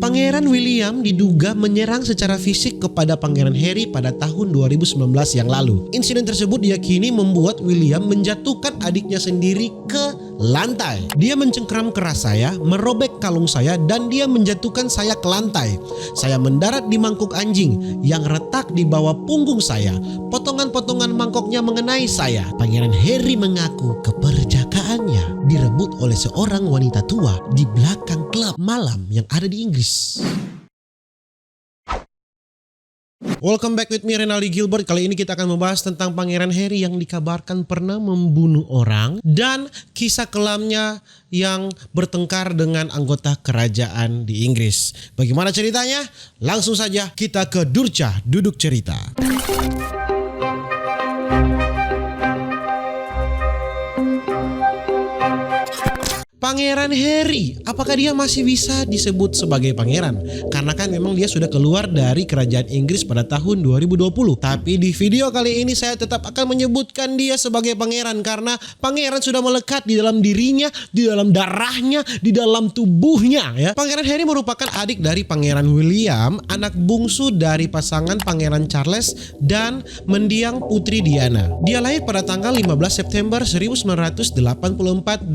Pangeran William diduga menyerang secara fisik kepada Pangeran Harry pada tahun 2019 yang lalu. Insiden tersebut diyakini membuat William menjatuhkan adiknya sendiri ke lantai. Dia mencengkeram keras saya, merobek kalung saya, dan dia menjatuhkan saya ke lantai. Saya mendarat di mangkuk anjing yang retak di bawah punggung saya. Potongan-potongan mangkoknya mengenai saya. Pangeran Harry mengaku keperjakaannya direbut oleh seorang wanita tua di belakang klub malam yang ada di Inggris. Welcome back with me, Renaldi Gilbert. Kali ini kita akan membahas tentang Pangeran Harry yang dikabarkan pernah membunuh orang dan kisah kelamnya yang bertengkar dengan anggota kerajaan di Inggris. Bagaimana ceritanya? Langsung saja kita ke Durca Duduk Cerita. Pangeran Harry, apakah dia masih bisa disebut sebagai pangeran? Karena kan memang dia sudah keluar dari kerajaan Inggris pada tahun 2020. Tapi di video kali ini saya tetap akan menyebutkan dia sebagai pangeran karena pangeran sudah melekat di dalam dirinya, di dalam darahnya, di dalam tubuhnya ya. Pangeran Harry merupakan adik dari Pangeran William, anak bungsu dari pasangan Pangeran Charles dan mendiang Putri Diana. Dia lahir pada tanggal 15 September 1984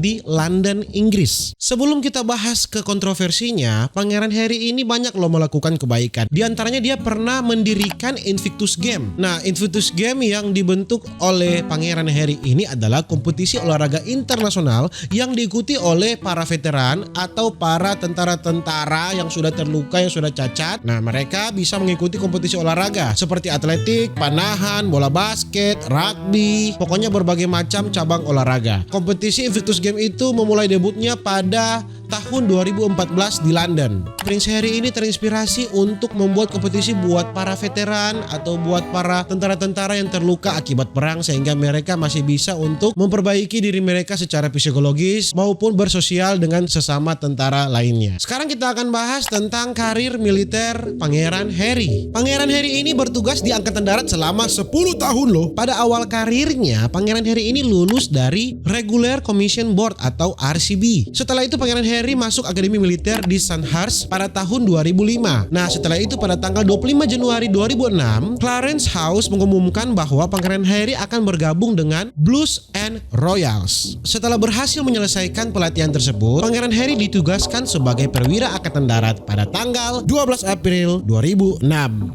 di London, Inggris. Sebelum kita bahas ke kontroversinya, Pangeran Harry ini banyak loh melakukan kebaikan. Di antaranya dia pernah mendirikan Invictus Game. Nah, Invictus Game yang dibentuk oleh Pangeran Harry ini adalah kompetisi olahraga internasional yang diikuti oleh para veteran atau para tentara-tentara yang sudah terluka, yang sudah cacat. Nah, mereka bisa mengikuti kompetisi olahraga seperti atletik, panahan, bola basket, rugby, pokoknya berbagai macam cabang olahraga. Kompetisi Invictus Game itu memulai debutnya pada tahun 2014 di London. Prince Harry ini terinspirasi untuk membuat kompetisi buat para veteran atau buat para tentara-tentara yang terluka akibat perang sehingga mereka masih bisa untuk memperbaiki diri mereka secara psikologis maupun bersosial dengan sesama tentara lainnya. Sekarang kita akan bahas tentang karir militer Pangeran Harry. Pangeran Harry ini bertugas di Angkatan Darat selama 10 tahun loh. Pada awal karirnya, Pangeran Harry ini lulus dari Regular Commission Board atau RCB. Setelah itu Pangeran Harry masuk Akademi Militer di Sandhurst pada tahun 2005. Nah, setelah itu pada tanggal 25 Januari 2006, Clarence House mengumumkan bahwa Pangeran Harry akan bergabung dengan Blues and Royals. Setelah berhasil menyelesaikan pelatihan tersebut, Pangeran Harry ditugaskan sebagai perwira Angkatan Darat pada tanggal 12 April 2006.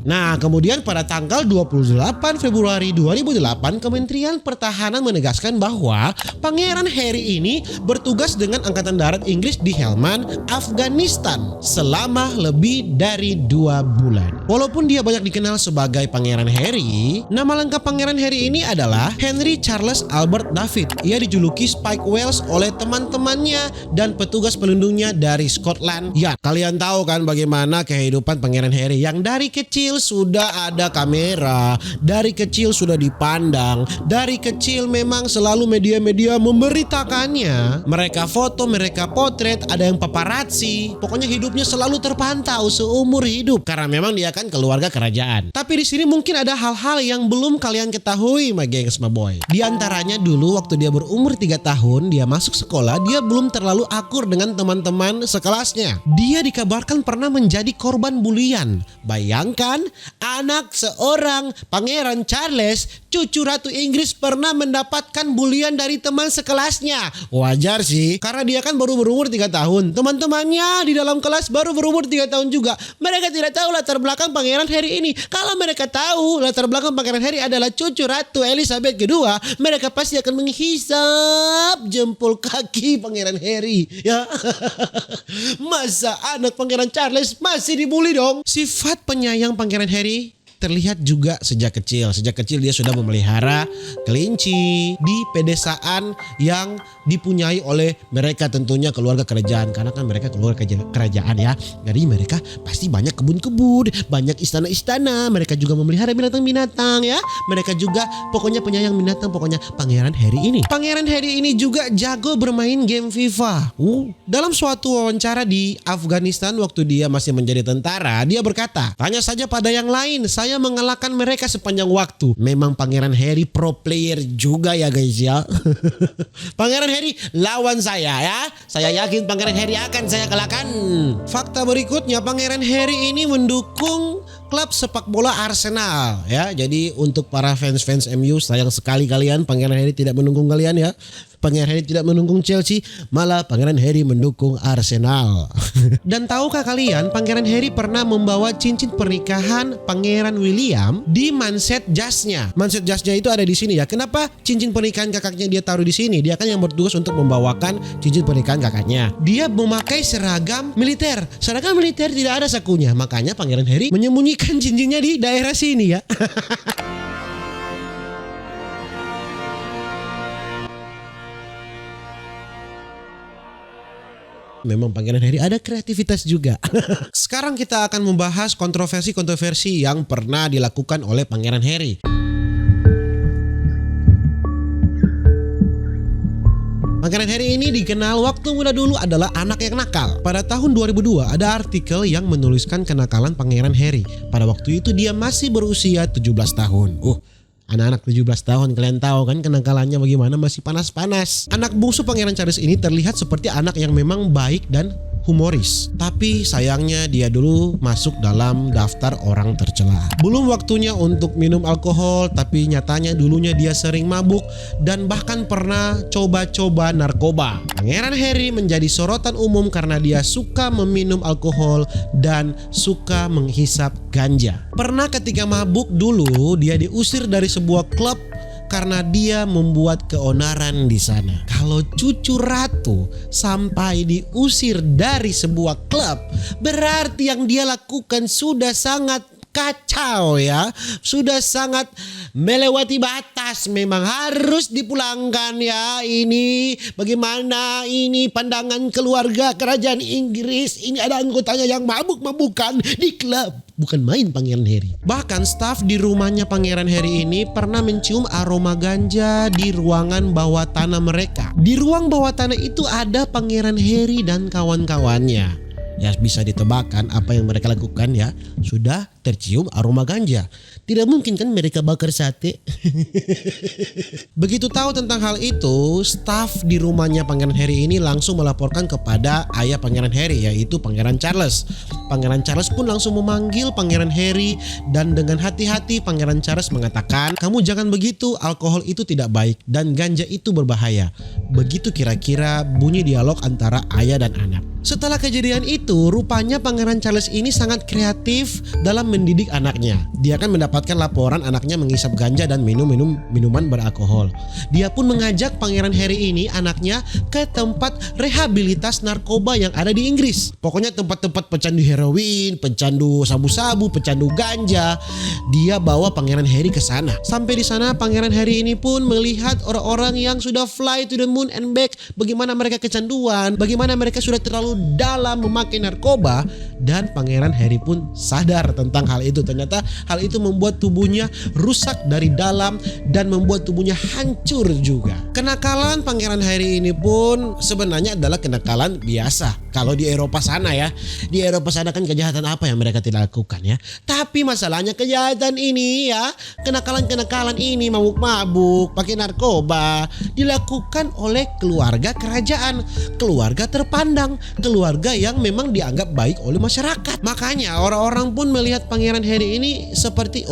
Nah, kemudian pada tanggal 28 Februari 2008, Kementerian Pertahanan menegaskan bahwa Pangeran Harry ini bertugas dengan Angkatan Darat Inggris di Helmand, Afghanistan selama lebih dari 2 bulan. Walaupun dia banyak dikenal sebagai Pangeran Harry, nama lengkap Pangeran Harry ini adalah Henry Charles Albert David. Ia dijuluki Spike Wells oleh teman-temannya dan petugas pelindungnya dari Scotland. Ya, kalian tahu kan bagaimana kehidupan Pangeran Harry yang dari kecil sudah ada kamera, dari kecil sudah dipandang, dari kecil memang selalu media-media memberitakannya. Mereka foto, mereka potret, ada yang paparazzi. Pokoknya hidupnya selalu terpantau seumur hidup karena memang dia kan keluarga kerajaan. Tapi di sini mungkin ada hal-hal yang belum kalian ketahui, my gengs, my boy. Di antaranya dulu waktu dia berumur 3 tahun, dia masuk sekolah, dia belum terlalu akur dengan teman-teman sekelasnya. Dia dikabarkan pernah menjadi korban bulian. Bayangkan, anak seorang Pangeran Charles, cucu Ratu Inggris, pernah mendapatkan bulian dari teman sekelasnya. Wajar sih, karena dia kan baru berumur 3 tahun. Teman-temannya di dalam kelas baru berumur 3 tahun juga. Mereka tidak tahu latar belakang Pangeran Harry ini. Kalau mereka tahu latar belakang Pangeran Harry adalah cucu Ratu Elizabeth II, mereka pasti akan menghisap jempol kaki Pangeran Harry. Ya, masa anak Pangeran Charles masih dibully dong? Sifat penyayang Pangeran Harry terlihat juga sejak kecil. Sejak kecil dia sudah memelihara kelinci di pedesaan yang dipunyai oleh mereka, tentunya keluarga kerajaan. Karena kan mereka keluarga kerajaan ya. Jadi mereka pasti banyak kebun-kebun, banyak istana-istana. Mereka juga memelihara binatang-binatang ya. Mereka juga pokoknya penyayang binatang. Pokoknya Pangeran Harry ini. Pangeran Harry ini juga jago bermain game FIFA. Dalam suatu wawancara di Afghanistan waktu dia masih menjadi tentara, dia berkata, "Tanya saja pada yang lain, saya saya mengalahkan mereka sepanjang waktu. Memang Pangeran Harry pro player juga ya guys ya. Pangeran Harry lawan saya ya. Saya yakin Pangeran Harry akan saya kalahkan. Fakta berikutnya, Pangeran Harry ini mendukung klub sepak bola Arsenal ya. Jadi untuk para fans MU, sayang sekali kalian, Pangeran Harry tidak mendukung kalian ya. Pangeran Harry tidak mendukung Chelsea, malah Pangeran Harry mendukung Arsenal. Dan tahukah kalian, Pangeran Harry pernah membawa cincin pernikahan Pangeran William di manset jasnya. Manset jasnya itu ada di sini ya. Kenapa cincin pernikahan kakaknya dia taruh di sini? Dia kan yang bertugas untuk membawakan cincin pernikahan kakaknya. Dia memakai seragam militer. Seragam militer tidak ada sakunya. Makanya Pangeran Harry menyembunyikan cincinnya di daerah sini ya. Memang Pangeran Harry ada kreativitas juga. Sekarang kita akan membahas kontroversi-kontroversi yang pernah dilakukan oleh Pangeran Harry. Pangeran Harry ini dikenal waktu muda dulu adalah anak yang nakal. Pada tahun 2002 ada artikel yang menuliskan kenakalan Pangeran Harry. Pada waktu itu dia masih berusia 17 tahun. Anak-anak 17 tahun, kalian tahu kan kenakalannya bagaimana, masih panas-panas. Anak bungsu Pangeran Charles ini terlihat seperti anak yang memang baik dan humoris. Tapi sayangnya dia dulu masuk dalam daftar orang tercela. Belum waktunya untuk minum alkohol, tapi nyatanya dulunya dia sering mabuk dan bahkan pernah coba-coba narkoba. Pangeran Harry menjadi sorotan umum karena dia suka meminum alkohol dan suka menghisap ganja. Pernah ketika mabuk dulu dia diusir dari sebuah klub karena dia membuat keonaran di sana. Kalau cucu ratu sampai diusir dari sebuah klub, berarti yang dia lakukan sudah sangat kacau ya, sudah sangat melewati batas, memang harus dipulangkan ya. Ini bagaimana ini pandangan keluarga kerajaan Inggris, ini ada anggotanya yang mabuk-mabukan di klub. Bukan main Pangeran Harry. Bahkan staf di rumahnya Pangeran Harry ini pernah mencium aroma ganja di ruangan bawah tanah mereka. Di ruang bawah tanah itu ada Pangeran Harry dan kawan-kawannya. Ya bisa ditebakkan apa yang mereka lakukan ya. Sudah tercium aroma ganja. Tidak mungkin kan mereka bakar sate. Begitu tahu tentang hal itu, staf di rumahnya Pangeran Harry ini langsung melaporkan kepada ayah Pangeran Harry, yaitu Pangeran Charles. Pangeran Charles pun langsung memanggil Pangeran Harry dan dengan hati-hati Pangeran Charles mengatakan, "Kamu jangan begitu, alkohol itu tidak baik dan ganja itu berbahaya." Begitu kira-kira bunyi dialog antara ayah dan anak. Setelah kejadian itu, rupanya Pangeran Charles ini sangat kreatif dalam mendidik anaknya. Dia akan mendapatkan laporan anaknya menghisap ganja dan minuman beralkohol. Dia pun mengajak Pangeran Harry ini, anaknya, ke tempat rehabilitas narkoba yang ada di Inggris. Pokoknya tempat-tempat pecandu heroin, pecandu sabu-sabu, pecandu ganja. Dia bawa Pangeran Harry ke sana. Sampai di sana Pangeran Harry ini pun melihat orang-orang yang sudah fly to the moon and back, bagaimana mereka kecanduan, bagaimana mereka sudah terlalu dalam memakai narkoba, dan Pangeran Harry pun sadar tentang hal itu. Ternyata hal itu membuat tubuhnya rusak dari dalam dan membuat tubuhnya hancur juga. Kenakalan Pangeran Harry ini pun sebenarnya adalah kenakalan biasa. Kalau di Eropa sana ya, di Eropa sana kan kejahatan apa yang mereka tidak lakukan ya. Tapi masalahnya kejahatan ini ya, kenakalan-kenakalan ini, mabuk-mabuk, pakai narkoba, dilakukan oleh keluarga kerajaan, keluarga terpandang, keluarga yang memang dianggap baik oleh masyarakat. Makanya orang-orang pun melihat Pangeran Harry ini seperti,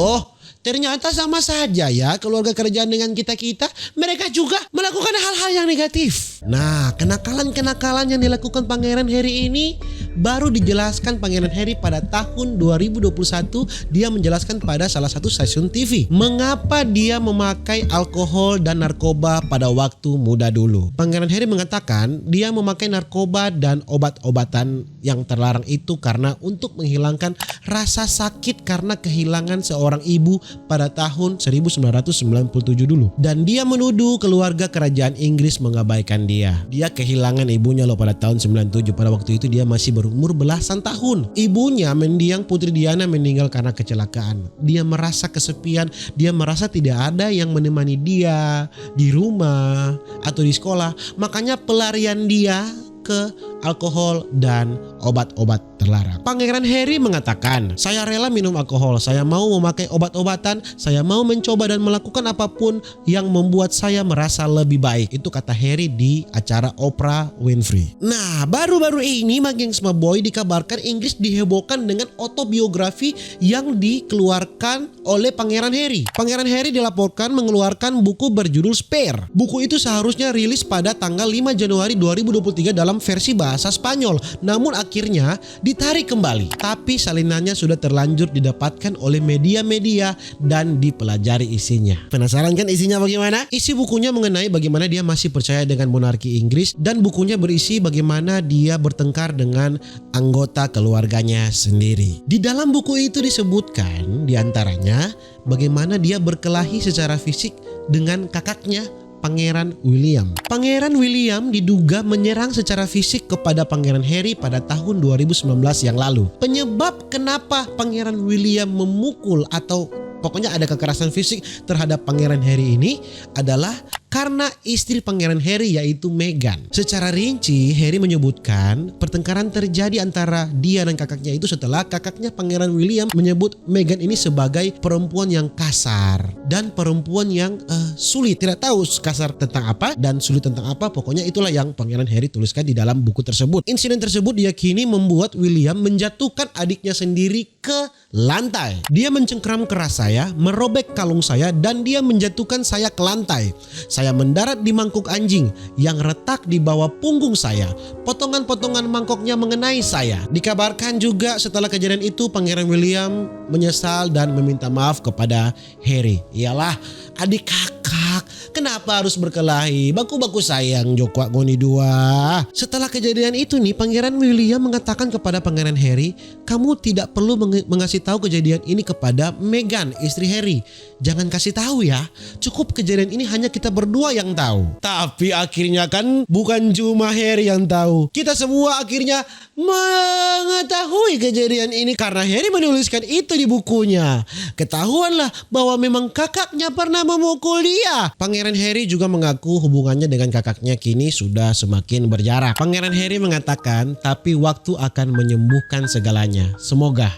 ternyata sama saja ya keluarga kerajaan dengan kita-kita, mereka juga melakukan hal-hal yang negatif. Nah, kenakalan-kenakalan yang dilakukan Pangeran Harry ini baru dijelaskan Pangeran Harry pada tahun 2021. Dia menjelaskan pada salah satu stasiun TV mengapa dia memakai alkohol dan narkoba pada waktu muda dulu. Pangeran Harry mengatakan dia memakai narkoba dan obat-obatan yang terlarang itu karena untuk menghilangkan rasa sakit karena kehilangan seorang ibu pada tahun 1997 dulu. Dan dia menuduh keluarga kerajaan Inggris mengabaikan dia. Dia kehilangan ibunya loh pada tahun 97. Pada waktu itu dia masih berumur belasan tahun. Ibunya mendiang Putri Diana meninggal karena kecelakaan. Dia merasa kesepian. Dia merasa tidak ada yang menemani dia di rumah atau di sekolah. Makanya pelarian dia ke alkohol dan obat-obat terlarang. Pangeran Harry mengatakan, saya rela minum alkohol, saya mau memakai obat-obatan, saya mau mencoba dan melakukan apapun yang membuat saya merasa lebih baik. Itu kata Harry di acara Oprah Winfrey. Nah, baru-baru ini Gengs Boy dikabarkan Inggris dihebohkan dengan autobiografi yang dikeluarkan oleh Pangeran Harry. Pangeran Harry dilaporkan mengeluarkan buku berjudul Spare. Buku itu seharusnya rilis pada tanggal 5 Januari 2023 dalam versi bahasa Spanyol. Namun akhirnya ditarik kembali. Tapi salinannya sudah terlanjur didapatkan oleh media-media dan dipelajari isinya. Penasaran kan isinya bagaimana? Isi bukunya mengenai bagaimana dia masih percaya dengan monarki Inggris, dan bukunya berisi bagaimana dia bertengkar dengan anggota keluarganya sendiri. Di dalam buku itu disebutkan diantaranya bagaimana dia berkelahi secara fisik dengan kakaknya Pangeran William. Pangeran William diduga menyerang secara fisik kepada Pangeran Harry pada tahun 2019 yang lalu. Penyebab kenapa Pangeran William memukul atau pokoknya ada kekerasan fisik terhadap Pangeran Harry ini adalah karena istri Pangeran Harry yaitu Meghan. Secara rinci Harry menyebutkan pertengkaran terjadi antara dia dan kakaknya itu setelah kakaknya Pangeran William menyebut Meghan ini sebagai perempuan yang kasar dan perempuan yang sulit. Tidak tahu kasar tentang apa dan sulit tentang apa, pokoknya itulah yang Pangeran Harry tuliskan di dalam buku tersebut. Insiden tersebut diyakini membuat William menjatuhkan adiknya sendiri ke lantai. Dia mencengkram keras saya, merobek kalung saya, dan dia menjatuhkan saya ke lantai. Saya mendarat di mangkuk anjing yang retak di bawah punggung saya. Potongan-potongan mangkoknya mengenai saya. Dikabarkan juga setelah kejadian itu Pangeran William menyesal dan meminta maaf kepada Harry. Iyalah, adik kakak, kenapa harus berkelahi? Baku-baku sayang Joko Goni 2. Setelah kejadian itu nih, Pangeran William mengatakan kepada Pangeran Harry, kamu tidak perlu mengasih tahu kejadian ini kepada Meghan, istri Harry. Jangan kasih tahu ya. Cukup kejadian ini hanya kita berdua yang tahu. Tapi akhirnya kan bukan cuma Harry yang tahu. Kita semua akhirnya mengetahui kejadian ini karena Harry menuliskan itu di bukunya. Ketahuanlah bahwa memang kakaknya pernah memukul dia. Pangeran Harry juga mengaku hubungannya dengan kakaknya kini sudah semakin berjarak. Pangeran Harry mengatakan, tapi waktu akan menyembuhkan segalanya. Semoga.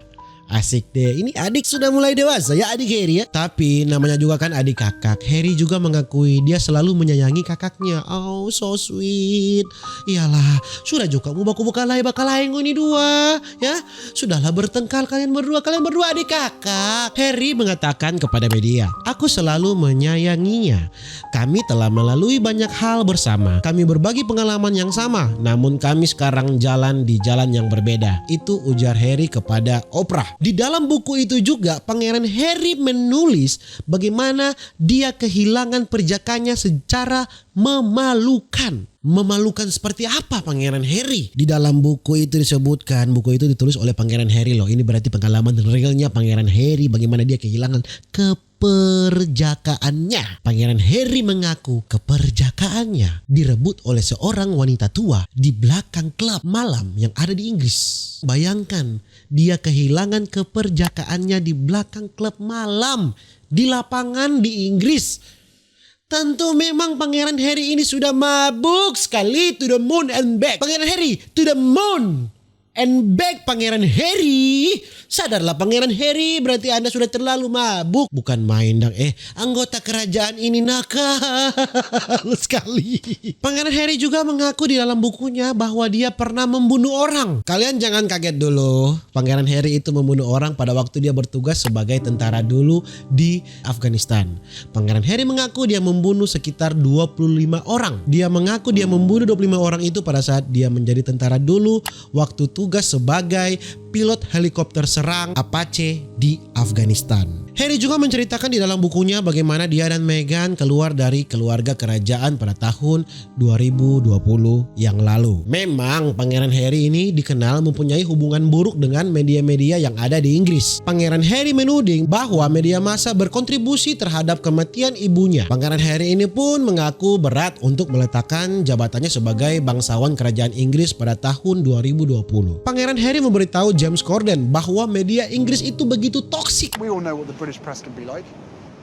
Asik deh, ini adik sudah mulai dewasa ya, adik Harry ya. Tapi namanya juga kan adik kakak. Harry juga mengakui dia selalu menyayangi kakaknya. Oh so sweet. Iyalah, sudah juga kamu baku-bakalai ini 2 ya. Sudahlah bertengkar kalian berdua adik kakak. Harry mengatakan kepada media, aku selalu menyayanginya. Kami telah melalui banyak hal bersama. Kami berbagi pengalaman yang sama. Namun kami sekarang jalan di jalan yang berbeda. Itu ujar Harry kepada Oprah. Di dalam buku itu juga Pangeran Harry menulis bagaimana dia kehilangan perjakanya secara memalukan. Memalukan seperti apa Pangeran Harry? Di dalam buku itu disebutkan, buku itu ditulis oleh Pangeran Harry loh. Ini berarti pengalaman realnya Pangeran Harry bagaimana dia kehilangan keperjakaannya. Pangeran Harry mengaku keperjakaannya direbut oleh seorang wanita tua di belakang klub malam yang ada di Inggris. Bayangkan, dia kehilangan keperjakaannya di belakang klub malam di lapangan di Inggris. Tentu memang Pangeran Harry ini sudah mabuk sekali. To the moon and back. Pangeran Harry, to the moon and back Pangeran Harry. Sadarlah Pangeran Harry, berarti Anda sudah terlalu mabuk. Bukan main dong, anggota kerajaan ini nakal sekali. Pangeran Harry juga mengaku di dalam bukunya bahwa dia pernah membunuh orang. Kalian jangan kaget dulu. Pangeran Harry itu membunuh orang pada waktu dia bertugas sebagai tentara dulu di Afghanistan. Pangeran Harry mengaku dia membunuh sekitar 25 orang. Dia mengaku dia membunuh 25 orang itu pada saat dia menjadi tentara dulu waktu tugas sebagai pilot helikopter serang Apache di Afghanistan. Harry juga menceritakan di dalam bukunya bagaimana dia dan Meghan keluar dari keluarga kerajaan pada tahun 2020 yang lalu. Memang Pangeran Harry ini dikenal mempunyai hubungan buruk dengan media-media yang ada di Inggris. Pangeran Harry menuding bahwa media massa berkontribusi terhadap kematian ibunya. Pangeran Harry ini pun mengaku berat untuk meletakkan jabatannya sebagai bangsawan kerajaan Inggris pada tahun 2020. Pangeran Harry memberitahu James Corden bahwa media Inggris itu begitu toksik. We all know what the British press can be like,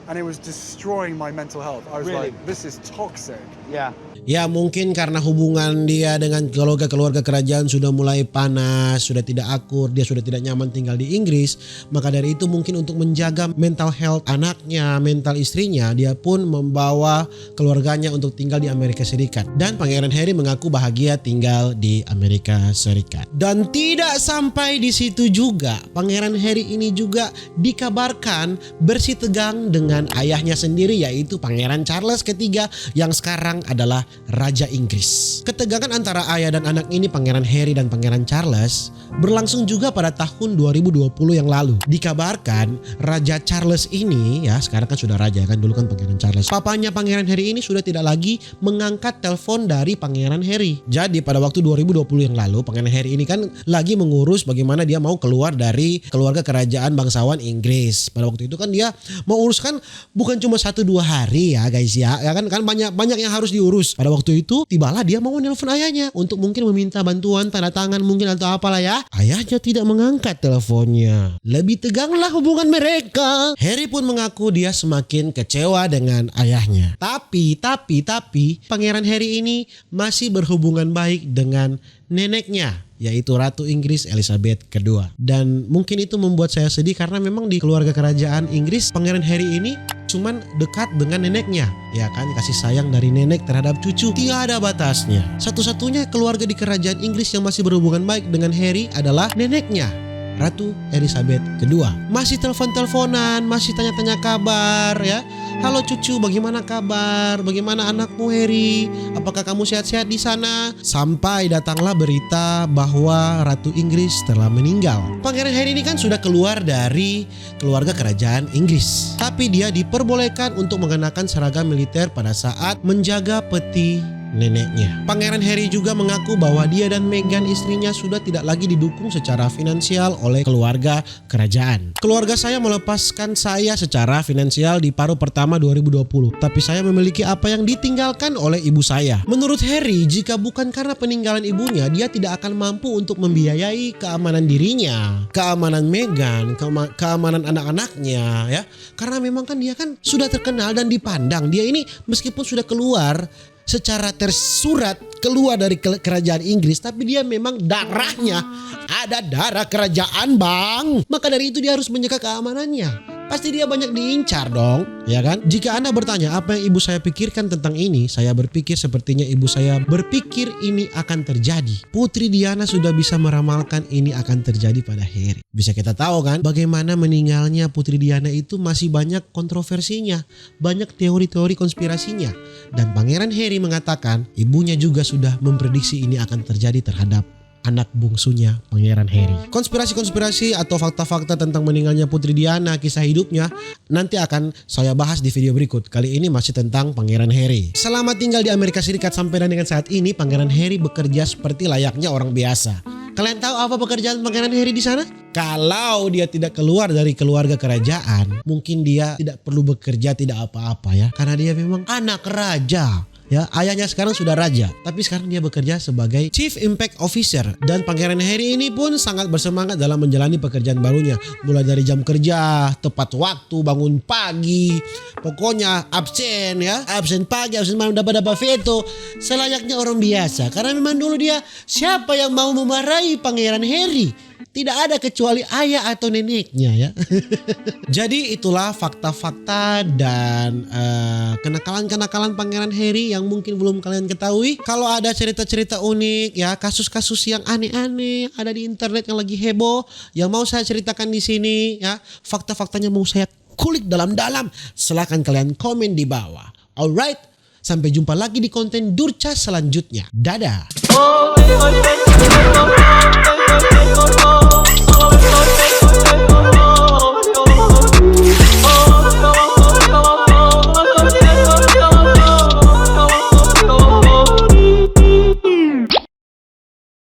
and it was destroying my mental health. I was Really? like, this is toxic. Yeah. Ya mungkin karena hubungan dia dengan keluarga kerajaan sudah mulai panas, sudah tidak akur, dia sudah tidak nyaman tinggal di Inggris. Maka dari itu mungkin untuk menjaga mental health anaknya, mental istrinya, dia pun membawa keluarganya untuk tinggal di Amerika Serikat. Dan Pangeran Harry mengaku bahagia tinggal di Amerika Serikat. Dan tidak sampai di situ juga, Pangeran Harry ini juga dikabarkan bersitegang dengan ayahnya sendiri, yaitu Pangeran Charles III yang sekarang adalah Raja Inggris. Ketegangan antara ayah dan anak ini, Pangeran Harry dan Pangeran Charles, berlangsung juga pada tahun 2020 yang lalu. Dikabarkan Raja Charles ini, ya sekarang kan sudah raja kan, dulu kan Pangeran Charles. Papanya Pangeran Harry ini sudah tidak lagi mengangkat telepon dari Pangeran Harry. Jadi pada waktu 2020 yang lalu, Pangeran Harry ini kan lagi mengurus bagaimana dia mau keluar dari keluarga kerajaan bangsawan Inggris. Pada waktu itu kan dia mau uruskan bukan cuma 1-2 hari ya guys ya kan banyak yang harus diurus. Pada waktu itu tibalah dia mau nelpon ayahnya untuk mungkin meminta bantuan tanda tangan mungkin atau apalah ya. Ayahnya tidak mengangkat teleponnya. Lebih teganglah hubungan mereka. Harry pun mengaku dia semakin kecewa dengan ayahnya. Tapi Pangeran Harry ini masih berhubungan baik dengan neneknya, yaitu Ratu Inggris Elizabeth II. Dan mungkin itu membuat saya sedih karena memang di keluarga kerajaan Inggris Pangeran Harry ini cuman dekat dengan neneknya, ya kan, kasih sayang dari nenek terhadap cucu tidak ada batasnya. Satu-satunya keluarga di kerajaan Inggris yang masih berhubungan baik dengan Harry adalah neneknya, Ratu Elizabeth II. Masih telepon-teleponan, masih tanya-tanya kabar ya. Halo cucu, bagaimana kabar? Bagaimana anakmu Harry? Apakah kamu sehat-sehat di sana? Sampai datanglah berita bahwa Ratu Inggris telah meninggal. Pangeran Harry ini kan sudah keluar dari keluarga kerajaan Inggris, tapi dia diperbolehkan untuk mengenakan seragam militer pada saat menjaga peti neneknya. Pangeran Harry juga mengaku bahwa dia dan Meghan istrinya sudah tidak lagi didukung secara finansial oleh keluarga kerajaan. Keluarga saya melepaskan saya secara finansial di paruh pertama 2020, tapi saya memiliki apa yang ditinggalkan oleh ibu saya. Menurut Harry, jika bukan karena peninggalan ibunya, dia tidak akan mampu untuk membiayai keamanan dirinya, keamanan Meghan, keamanan anak-anaknya ya. Karena memang kan dia kan sudah terkenal dan dipandang. Dia ini meskipun sudah keluar secara tersurat keluar dari kerajaan Inggris, tapi dia memang darahnya ada darah kerajaan bang. Maka dari itu dia harus menjaga keamanannya. Pasti dia banyak diincar dong, ya kan? Jika Anda bertanya apa yang ibu saya pikirkan tentang ini, saya berpikir sepertinya ibu saya berpikir ini akan terjadi. Putri Diana sudah bisa meramalkan ini akan terjadi pada Harry. Bisa kita tahu kan bagaimana meninggalnya Putri Diana itu masih banyak kontroversinya, banyak teori-teori konspirasinya. Dan Pangeran Harry mengatakan ibunya juga sudah memprediksi ini akan terjadi terhadap anak bungsunya Pangeran Harry. Konspirasi-konspirasi atau fakta-fakta tentang meninggalnya Putri Diana, kisah hidupnya nanti akan saya bahas di video berikut. Kali ini masih tentang Pangeran Harry. Selama tinggal di Amerika Serikat sampai dengan saat ini, Pangeran Harry bekerja seperti layaknya orang biasa. Kalian tahu apa pekerjaan Pangeran Harry di sana? Kalau dia tidak keluar dari keluarga kerajaan, mungkin dia tidak perlu bekerja, tidak apa-apa ya. Karena dia memang anak raja. Ya, ayahnya sekarang sudah raja, tapi sekarang dia bekerja sebagai Chief Impact Officer. Dan Pangeran Harry ini pun sangat bersemangat dalam menjalani pekerjaan barunya. Mulai dari jam kerja, tepat waktu, bangun pagi, pokoknya absen ya, absen pagi, absen malam, dapat veto, selayaknya orang biasa. Karena memang dulu dia, siapa yang mau memarahi Pangeran Harry? Tidak ada kecuali ayah atau neneknya ya. Jadi itulah fakta-fakta dan kenakalan-kenakalan Pangeran Harry yang mungkin belum kalian ketahui. Kalau ada cerita-cerita unik ya, kasus-kasus yang aneh-aneh ada di internet yang lagi heboh, yang mau saya ceritakan di sini ya, fakta-faktanya mau saya kulik dalam-dalam, silahkan kalian komen di bawah. Alright, sampai jumpa lagi di konten Durcas selanjutnya. Dadah.